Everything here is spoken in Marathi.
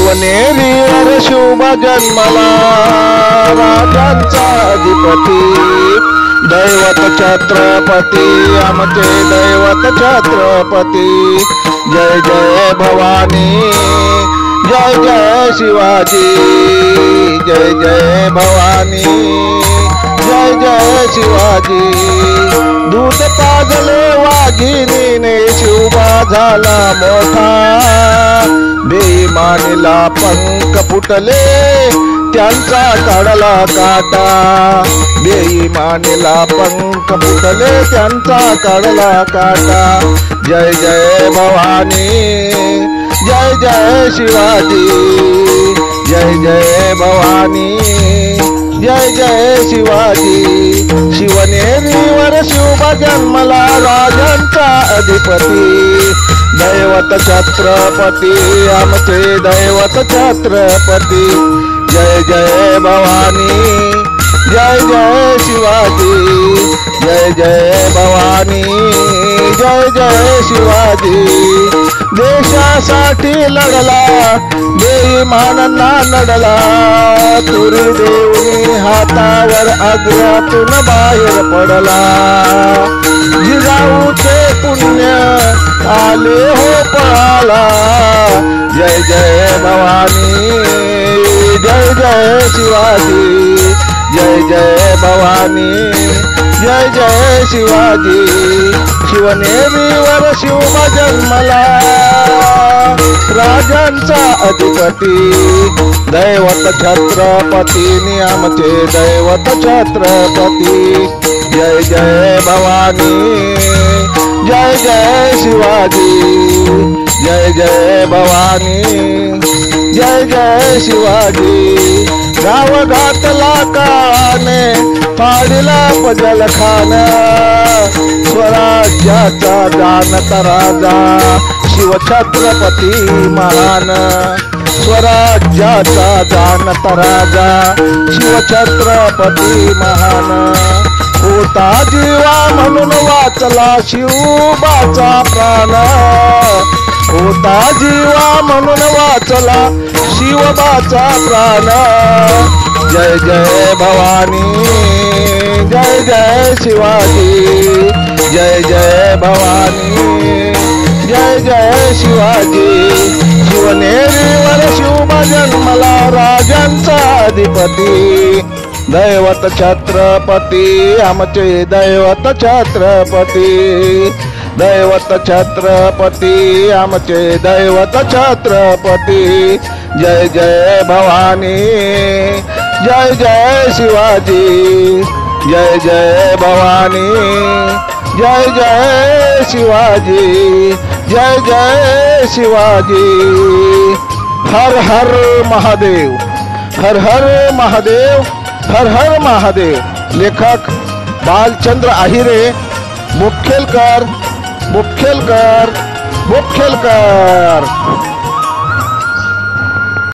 शिवनेरीवर शुभ जन्मला राजांचा अधिपती, दैवत छत्रपती आमचे दैवत छत्रपती। जय जय भवानी जय जय शिवाजी, जय जय भवानी जय जय शिवाजी। दूध पाजले वाघिणीने शिवबा झाला मोठा, बेईमानीला पंख फुटले त्यांचा काढला काटा, बेईमानीला पंख फुटले त्यांचा काढला काटा। जय जय भवानी जय जय शिवाजी, जय जय भवानी जय जय शिवाजी। शिवनेरीवर शुभ जन्मला राजांचा अधिपती, दैवत छत्रपती आमचे दैवत छत्रपती। जय जय भवानी जय जय शिवाजी, जय जय भवानी जय जय शिवाजी। देशासाठी लढला बेईमानांना लढला, तुरी देऊनी हातावर अग्रातून बाहेर पडला। जिजाऊचे पुण्य आले हो पळाला, जय जय भवानी जय जय शिवाजी, जय जय भवानी जय जय शिवाजी। शिवनेरीवर शिव जन्मला राजांचा अधिपती, दैवत छत्रपती आमचे दैवत छत्रपती। जय जय भवानी जय जय शिवाजी, जय जय भवानी जय जय शिवाजी। गाव घातला काने पाडला पजल खान, स्वराज्याचा जानता राजा शिव छत्रपती महान, स्वराज्याचा जानता राजा शिव छत्रपती महान। होता जीवा म्हणून वाचला शिवबाचा प्राण, होता जीवा म्हणून वाचला शिवबाचा प्राण। जय जय भवानी जय जय शिवाजी, जय जय भवानी जय जय शिवाजी। शिवनेरीवर शुभ जन्मला राजांचा अधिपती, दैवत छत्रपती आमचे दैवत छत्रपती, दैवत छत्रपती आमचे दैवत छत्रपती। जय जय भवानी जय जय शिवाजी, जय जय भवानी जय जय शिवाजी, जय जय शिवाजी। हर हर महादेव, हर हर महादेव, हर हर महादेव। लेखक बालचंद्र आहिरे, मुखेलकर मुखेलकर मुखेलकर।